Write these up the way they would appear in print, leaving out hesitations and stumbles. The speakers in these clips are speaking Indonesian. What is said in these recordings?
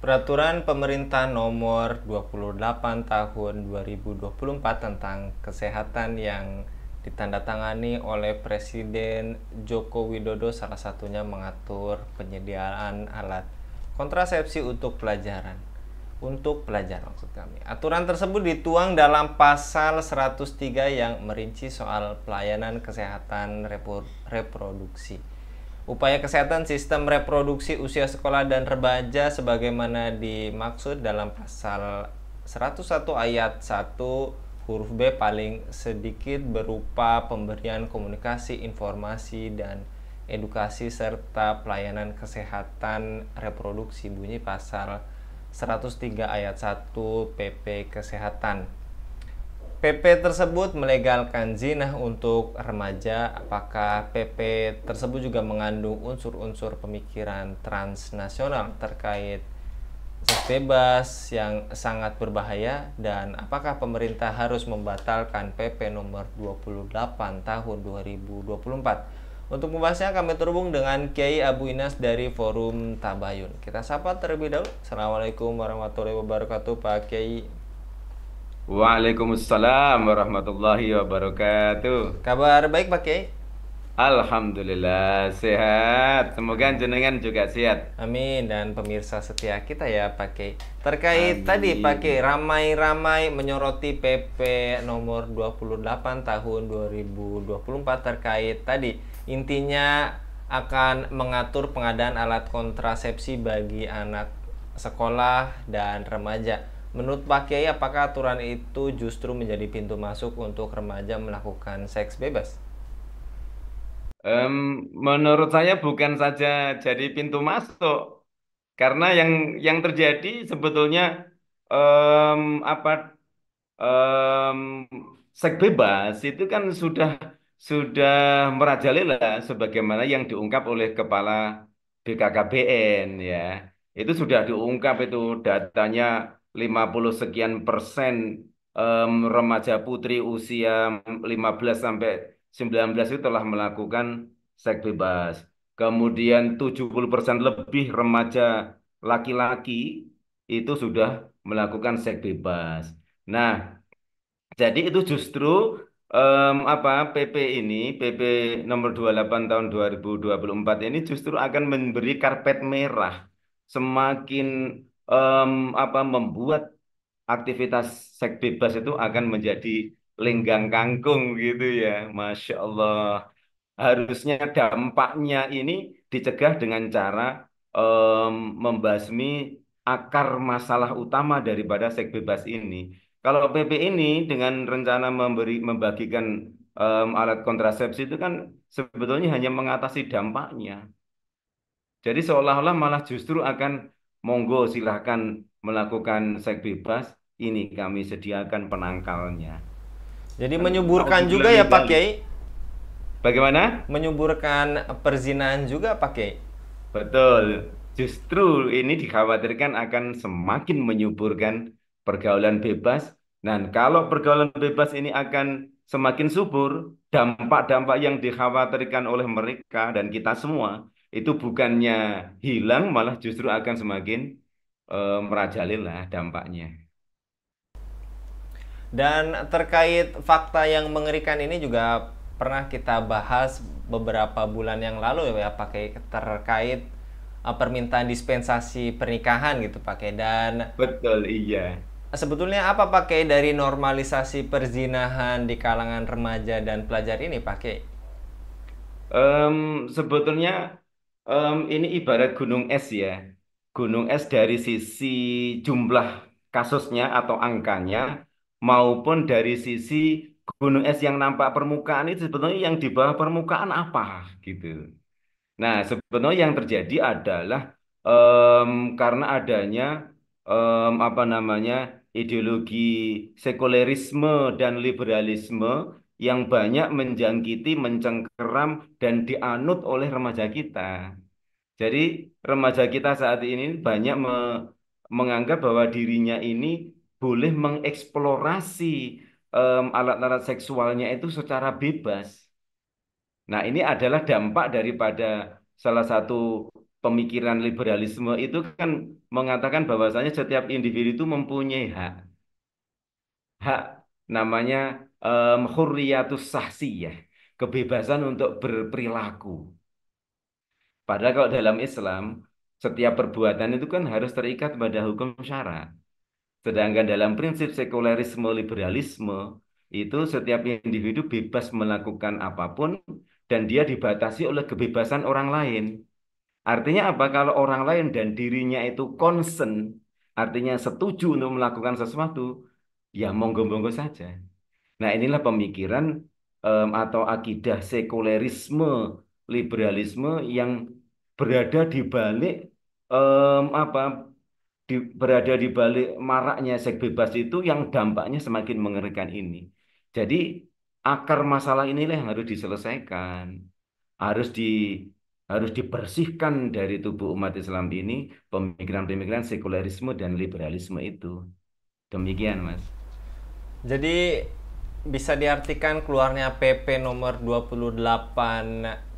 Peraturan Pemerintah Nomor 28 Tahun 2024 tentang kesehatan yang ditandatangani oleh Presiden Joko Widodo salah satunya mengatur penyediaan alat kontrasepsi untuk pelajaran. Untuk pelajar maksud kami. Aturan tersebut dituang dalam pasal 103 yang merinci soal pelayanan kesehatan reproduksi. Upaya kesehatan sistem reproduksi usia sekolah dan remaja sebagaimana dimaksud dalam pasal 101 ayat 1 huruf B paling sedikit berupa pemberian komunikasi, informasi, dan edukasi serta pelayanan kesehatan reproduksi bunyi pasal 103 ayat 1 PP Kesehatan. PP tersebut melegalkan zina untuk remaja. Apakah PP tersebut juga mengandung unsur-unsur pemikiran transnasional terkait seks bebas yang sangat berbahaya, dan apakah pemerintah harus membatalkan PP nomor 28 tahun 2024? Untuk membahasnya kami terhubung dengan Kiai Abu Inas dari Forum Tabayun. Kita sapa terlebih dahulu. Assalamualaikum warahmatullahi wabarakatuh Pak Kiai. Waalaikumsalam warahmatullahi wabarakatuh. Kabar baik Pak Kiai? Alhamdulillah sehat. Semoga jenengan juga sehat. Amin, dan pemirsa setia kita ya Pak Kiai. Terkait tadi Pak Kiai, Amin. ramai-ramai menyoroti PP nomor 28 tahun 2024 terkait tadi intinya akan mengatur pengadaan alat kontrasepsi bagi anak sekolah dan remaja. Menurut Pak Kiai, apakah aturan itu justru menjadi pintu masuk untuk remaja melakukan seks bebas? Em, Menurut saya bukan saja jadi pintu masuk, karena yang terjadi sebetulnya em, apa em, seks bebas itu kan sudah merajalela sebagaimana yang diungkap oleh Kepala BKKBN ya. Itu sudah diungkap itu datanya 50 sekian persen remaja putri usia 15 sampai 19 itu telah melakukan seks bebas. Kemudian 70% lebih remaja laki-laki itu sudah melakukan seks bebas. Nah, jadi itu justru PP ini, PP nomor 28 tahun 2024 ini justru akan memberi karpet merah, semakin em, membuat aktivitas seks bebas itu akan menjadi lenggang kangkung gitu ya, Masya Allah. Harusnya dampaknya ini dicegah dengan cara em, membasmi akar masalah utama daripada seks bebas ini. Kalau PP ini dengan rencana membagikan alat kontrasepsi itu kan sebetulnya hanya mengatasi dampaknya. Jadi seolah-olah malah justru akan monggo silahkan melakukan seks bebas, ini kami sediakan penangkalnya. Jadi Kan menyuburkan juga naudzubillah ya min Pak dzalik. Kiai? Bagaimana? Menyuburkan perzinahan juga Pak Kiai? Betul. Justru ini dikhawatirkan akan semakin menyuburkan pergaulan bebas. Dan kalau pergaulan bebas ini akan semakin subur, dampak-dampak yang dikhawatirkan oleh mereka dan kita semua itu bukannya hilang, malah justru akan semakin merajalela dampaknya. Dan terkait fakta yang mengerikan ini juga pernah kita bahas beberapa bulan yang lalu ya pakai terkait permintaan dispensasi pernikahan gitu pakai. Dan Betul, iya. sebetulnya apa pakai dari normalisasi perzinahan di kalangan remaja dan pelajar ini pakai? Em, Sebetulnya ini ibarat gunung es ya. Gunung es dari sisi jumlah kasusnya atau angkanya maupun dari sisi gunung es yang nampak permukaan itu sebetulnya yang di bawah permukaan apa gitu. Nah, sebenarnya yang terjadi adalah karena adanya ideologi sekulerisme dan liberalisme yang banyak menjangkiti, mencengkeram dan dianut oleh remaja kita. Jadi remaja kita saat ini banyak menganggap bahwa dirinya ini boleh mengeksplorasi alat-alat seksualnya itu secara bebas. Nah, ini adalah dampak daripada salah satu pemikiran liberalisme itu kan mengatakan bahwasanya setiap individu itu mempunyai hak, hak namanya hurriyatus sahsiyah, kebebasan untuk berperilaku. Padahal kalau dalam Islam, setiap perbuatan itu kan harus terikat pada hukum syara. Sedangkan dalam prinsip sekulerisme liberalisme itu setiap individu bebas melakukan apapun dan dia dibatasi oleh kebebasan orang lain. Artinya apa? Kalau orang lain dan dirinya itu concern, artinya setuju untuk melakukan sesuatu, ya monggo-monggo saja. Nah, inilah pemikiran atau akidah sekulerisme, liberalisme yang berada di balik apa berada di balik maraknya seks bebas itu yang dampaknya semakin mengerikan ini. Jadi akar masalah inilah yang harus diselesaikan, harus di harus dibersihkan dari tubuh umat Islam ini pemikiran-pemikiran sekulerisme dan liberalisme itu. Demikian, Mas. Jadi bisa diartikan keluarnya PP nomor 28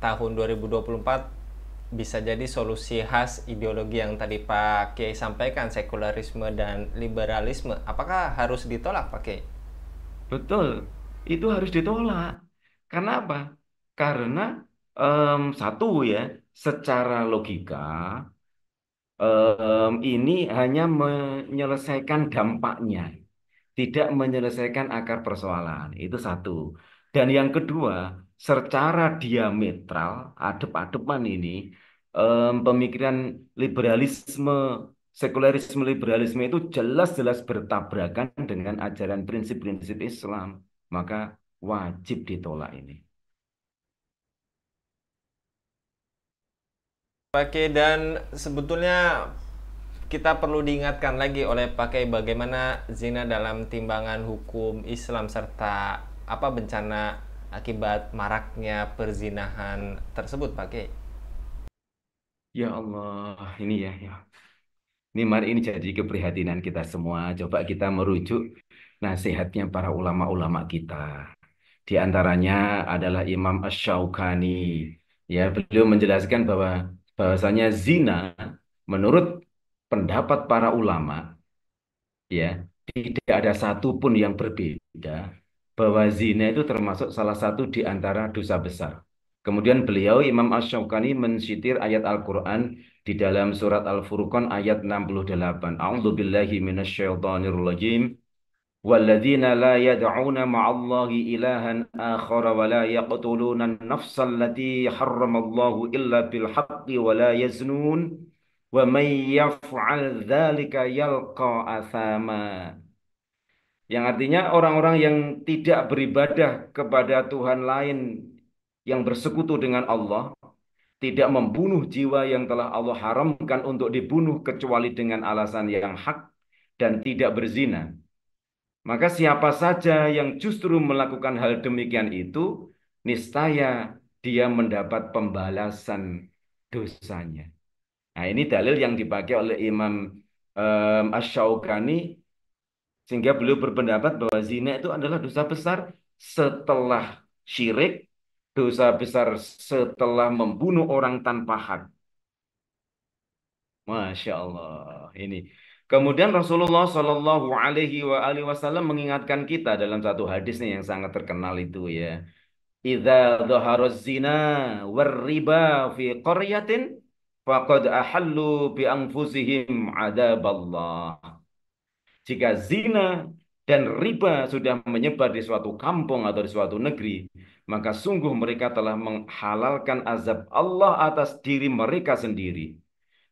tahun 2024 bisa jadi solusi khas ideologi yang tadi Pak Kiai sampaikan, sekularisme dan liberalisme. Apakah harus ditolak Pak Kiai? Betul, itu harus ditolak. Karena apa? Karena satu ya, secara logika ini hanya menyelesaikan dampaknya, tidak menyelesaikan akar persoalan. Itu satu. Dan yang kedua, secara diametral, adep-adepan ini, pemikiran liberalisme, sekularisme liberalisme itu jelas-jelas bertabrakan dengan ajaran prinsip-prinsip Islam. Maka wajib ditolak ini. Pak Kiai, dan sebetulnya kita perlu diingatkan lagi oleh Pak Kiai bagaimana zina dalam timbangan hukum Islam serta apa bencana akibat maraknya perzinahan tersebut Pak Kiai. Ya Allah, ini ya. Ini mari ini jadi keprihatinan kita semua. Coba kita merujuk nasihatnya para ulama-ulama kita. Di antaranya adalah Imam Ash-Shawqani. Ya, beliau menjelaskan bahwasanya zina menurut pendapat para ulama ya, tidak ada satupun yang berbeda bahwa zina itu termasuk salah satu di antara dosa besar. Kemudian beliau Imam Ash-Shawqani mensitir ayat Al-Quran di dalam surat Al-Furqan ayat 68. A'udzubillahi minasyaitonirrajim. والذين لا يدعون مع الله إلها آخر ولا يقتلون النفس التي حرم الله إلا بالحق ولا يزنون ومن يفعل ذلك يلقى أثاما. Yang artinya orang-orang yang tidak beribadah kepada Tuhan lain yang bersekutu dengan Allah, tidak membunuh jiwa yang telah Allah haramkan untuk dibunuh kecuali dengan alasan yang hak dan tidak berzina. Maka siapa saja yang justru melakukan hal demikian itu, niscaya dia mendapat pembalasan dosanya. Nah, ini dalil yang dipakai oleh Imam Ash-Shawqani sehingga beliau berpendapat bahwa zina itu adalah dosa besar setelah syirik, dosa besar setelah membunuh orang tanpa hak. Masya Allah, ini. Kemudian Rasulullah Shallallahu Alaihi Wasallam mengingatkan kita dalam satu hadisnya yang sangat terkenal itu ya. Idza dhaharaz zina war riba fi qaryatin faqad ahallu bi anfusihim adaballah. Jika zina dan riba sudah menyebar di suatu kampung atau di suatu negeri, maka sungguh mereka telah menghalalkan azab Allah atas diri mereka sendiri.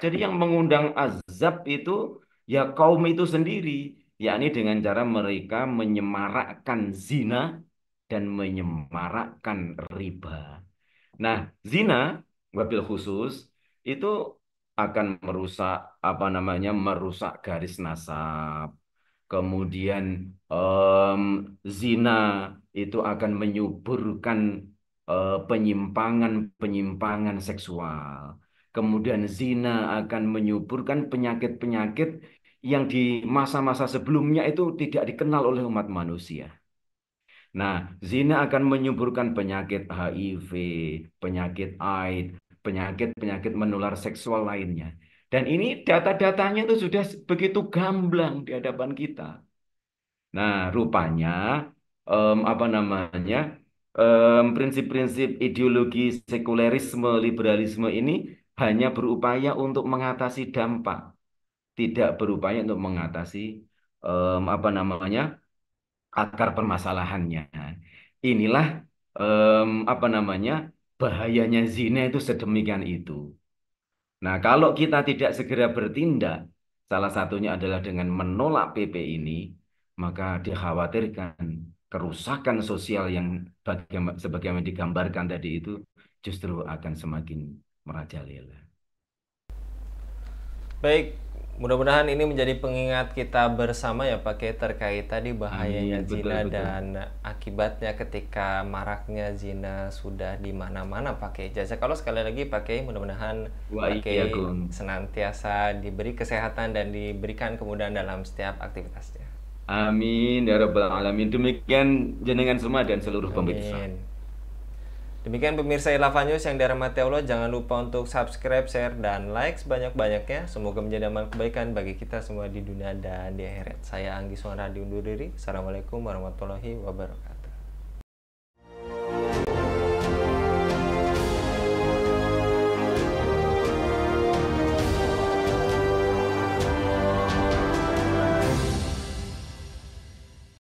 Jadi yang mengundang azab itu ya kaum itu sendiri, yakni dengan cara mereka menyemarakkan zina dan menyemarakkan riba. Nah, zina wabil khusus itu akan merusak apa namanya merusak garis nasab. Kemudian zina itu akan menyuburkan penyimpangan-penyimpangan seksual. Kemudian zina akan menyuburkan penyakit-penyakit yang di masa-masa sebelumnya itu tidak dikenal oleh umat manusia. Nah, zina akan menyuburkan penyakit HIV, penyakit AIDS, penyakit-penyakit menular seksual lainnya. Dan ini data-datanya itu sudah begitu gamblang di hadapan kita. Nah, rupanya apa namanya prinsip-prinsip ideologi sekulerisme, liberalisme ini hanya berupaya untuk mengatasi dampak, tidak berupaya untuk mengatasi apa namanya akar permasalahannya. Inilah apa namanya bahayanya zina itu sedemikian itu. Nah, kalau kita tidak segera bertindak, salah satunya adalah dengan menolak PP ini, maka dikhawatirkan kerusakan sosial yang sebagaimana digambarkan tadi itu justru akan semakin merajalela. Baik, mudah-mudahan ini menjadi pengingat kita bersama ya Pak Kiai terkait tadi bahayanya Amin, zina betul-betul. dan akibatnya ketika maraknya zina sudah di mana-mana Pak Kiai. Jasa kalau sekali lagi Pak Kiai, mudah-mudahan Wa Pak Kiai iyyakum. senantiasa diberi kesehatan dan diberikan kemudahan dalam setiap aktivitasnya. Amin ya rabbal alamin. Demikian jenengan semua dan seluruh pemirsa. Amin. Demikian pemirsa Ilava News yang dirahmati Allah, jangan lupa untuk subscribe, share, dan like sebanyak-banyaknya. Semoga menjadi amal kebaikan bagi kita semua di dunia dan di akhirat. Saya Anggi Suara diundur diri. Assalamualaikum warahmatullahi wabarakatuh.